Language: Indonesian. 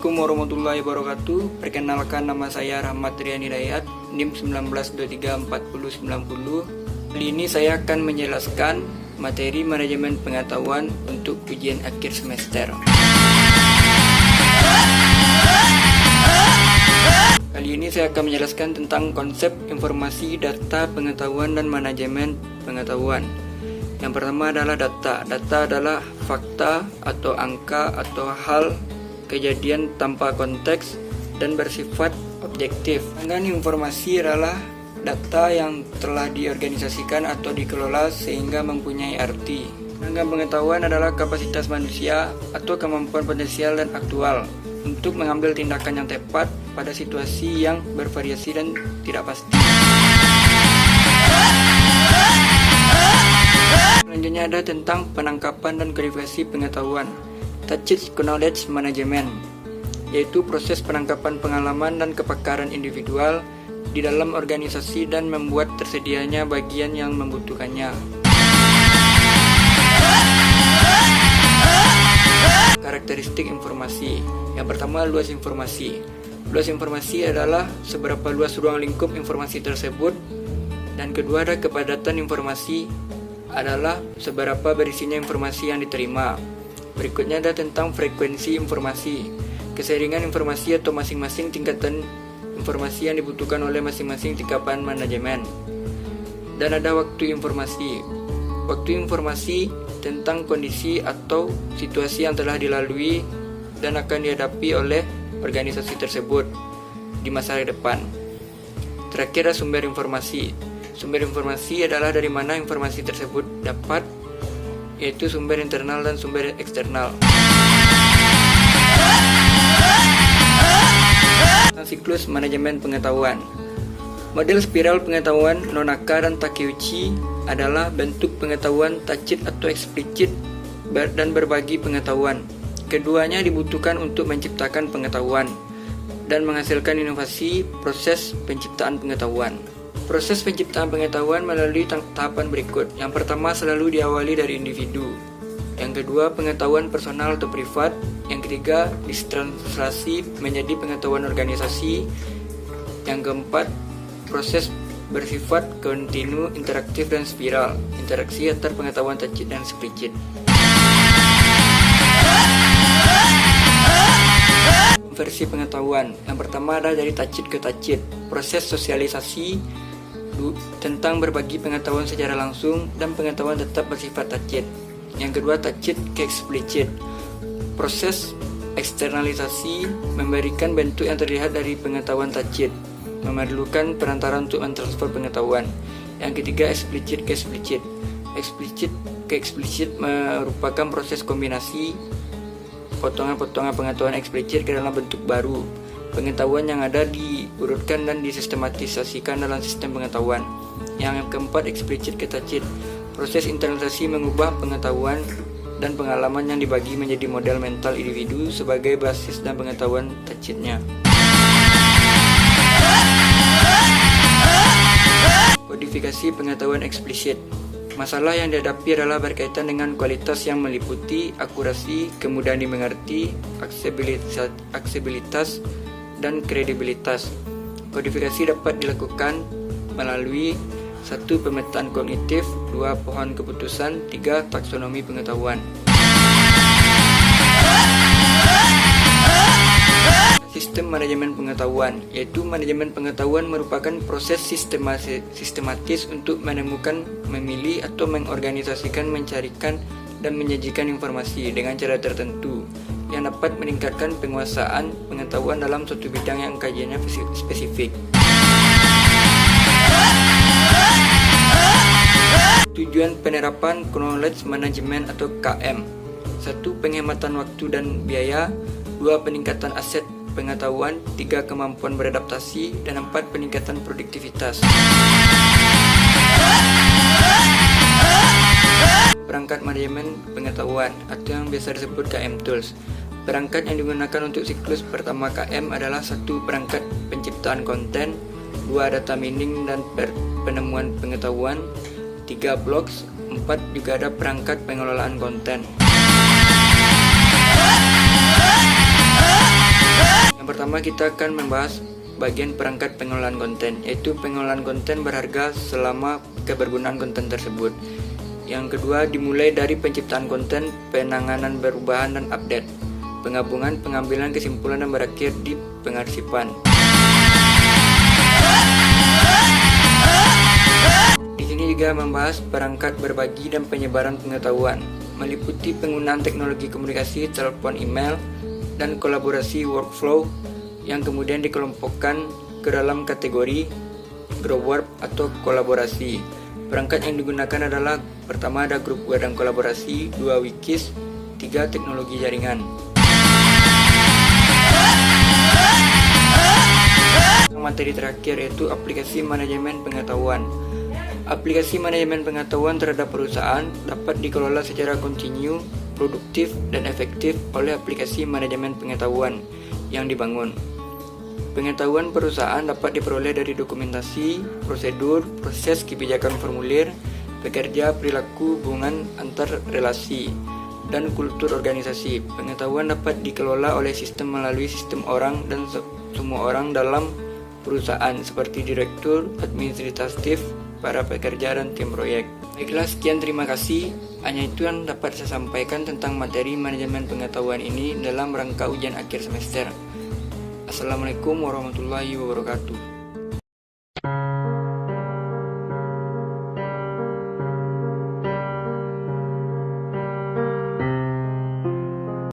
Assalamualaikum warahmatullahi wabarakatuh. Perkenalkan, nama saya Rahmat Rian Hidayat, NIM 19234090. Kali ini saya akan menjelaskan materi manajemen pengetahuan untuk ujian akhir semester. Kali ini saya akan menjelaskan tentang konsep informasi, data, pengetahuan, dan manajemen pengetahuan. Yang pertama adalah data. Data adalah fakta atau angka atau hal kejadian tanpa konteks dan bersifat objektif. Sedangkan informasi adalah data yang telah diorganisasikan atau dikelola sehingga mempunyai arti. Sedangkan pengetahuan adalah kapasitas manusia atau kemampuan potensial dan aktual untuk mengambil tindakan yang tepat pada situasi yang bervariasi dan tidak pasti. Selanjutnya ada tentang penangkapan dan kodifikasi pengetahuan. Tacit Knowledge Management, yaitu proses penangkapan pengalaman dan kepakaran individual di dalam organisasi dan membuat tersedianya bagian yang membutuhkannya. Karakteristik informasi. Yang pertama, luas informasi. Luas informasi adalah seberapa luas ruang lingkup informasi tersebut. Dan kedua ada kepadatan informasi, adalah seberapa berisinya informasi yang diterima. Berikutnya ada tentang frekuensi informasi, keseringan informasi atau masing-masing tingkatan informasi yang dibutuhkan oleh masing-masing tingkatan manajemen. Dan ada waktu informasi. Waktu informasi tentang kondisi atau situasi yang telah dilalui dan akan dihadapi oleh organisasi tersebut di masa depan. Terakhir ada sumber informasi. Sumber informasi adalah dari mana informasi tersebut dapat, yaitu sumber internal dan sumber eksternal. Siklus manajemen pengetahuan. Model spiral pengetahuan Nonaka dan Takeuchi adalah bentuk pengetahuan tacit atau eksplisit dan berbagi pengetahuan. Keduanya dibutuhkan untuk menciptakan pengetahuan dan menghasilkan inovasi proses penciptaan pengetahuan. Proses penciptaan pengetahuan melalui tahapan berikut. Yang pertama selalu diawali dari individu. Yang kedua, pengetahuan personal atau privat. Yang ketiga, ditranslasi menjadi pengetahuan organisasi. Yang keempat, proses bersifat kontinu, interaktif, dan spiral. Interaksi antar pengetahuan tacit dan eksplisit. Versi pengetahuan. Yang pertama ada dari tacit ke tacit. Proses sosialisasi tentang berbagi pengetahuan secara langsung dan pengetahuan tetap bersifat tacit. Yang kedua, tacit ke eksplisit. Proses eksternalisasi memberikan bentuk yang terlihat dari pengetahuan tacit, memerlukan perantara untuk mentransfer pengetahuan. Yang ketiga, eksplisit ke eksplisit. Eksplisit ke eksplisit merupakan proses kombinasi potongan-potongan pengetahuan eksplisit ke dalam bentuk baru. Pengetahuan yang ada diurutkan dan disistematisasikan dalam sistem pengetahuan. Yang keempat, eksplisit ke tacit. Proses internalisasi mengubah pengetahuan dan pengalaman yang dibagi menjadi model mental individu sebagai basis dan pengetahuan tacitnya. Kodifikasi pengetahuan eksplisit. Masalah yang dihadapi adalah berkaitan dengan kualitas yang meliputi akurasi, kemudahan dimengerti, aksesibilitas, dan kredibilitas. Kodifikasi dapat dilakukan melalui 1. Pemetaan kognitif, 2. Pohon keputusan, 3. Taksonomi pengetahuan. Sistem manajemen pengetahuan, yaitu manajemen pengetahuan merupakan proses sistematis untuk menemukan, memilih, atau mengorganisasikan, mencarikan, dan menyajikan informasi dengan cara tertentu yang dapat meningkatkan penguasaan pengetahuan dalam suatu bidang yang kajiannya spesifik. Tujuan penerapan Knowledge Management atau KM. 1. Penghematan waktu dan biaya. 2. Peningkatan aset pengetahuan. 3. Kemampuan beradaptasi. Dan 4. Peningkatan produktivitas. Perangkat manajemen pengetahuan atau yang biasa disebut KM Tools. Perangkat yang digunakan untuk siklus pertama KM adalah 1. Perangkat penciptaan konten, 2. Data mining dan penemuan pengetahuan, 3. Blogs, 4. Juga ada perangkat pengelolaan konten. Yang pertama kita akan membahas bagian perangkat pengolahan konten, yaitu pengolahan konten berharga selama kebergunaan konten tersebut. Yang kedua dimulai dari penciptaan konten, penanganan perubahan dan update, penggabungan, pengambilan kesimpulan dan berakhir di pengarsipan. Di sini juga membahas perangkat berbagi dan penyebaran pengetahuan, meliputi penggunaan teknologi komunikasi, telepon, email, dan kolaborasi workflow yang kemudian dikelompokkan ke dalam kategori group work atau kolaborasi. Perangkat yang digunakan adalah pertama ada grup web dan kolaborasi, 2 wikis, 3 teknologi jaringan. Materi terakhir yaitu aplikasi manajemen pengetahuan. Aplikasi manajemen pengetahuan terhadap perusahaan dapat dikelola secara kontinu, produktif, dan efektif oleh aplikasi manajemen pengetahuan yang dibangun. Pengetahuan perusahaan dapat diperoleh dari dokumentasi, prosedur, proses kebijakan formulir, pekerja, perilaku, hubungan antar relasi, dan kultur organisasi. Pengetahuan dapat dikelola oleh sistem melalui sistem orang dan semua orang dalam perusahaan seperti direktur, administratif, para pekerja, dan tim proyek. Baiklah, sekian, terima kasih. Hanya itu yang dapat saya sampaikan tentang materi manajemen pengetahuan ini dalam rangka ujian akhir semester. Assalamualaikum warahmatullahi wabarakatuh.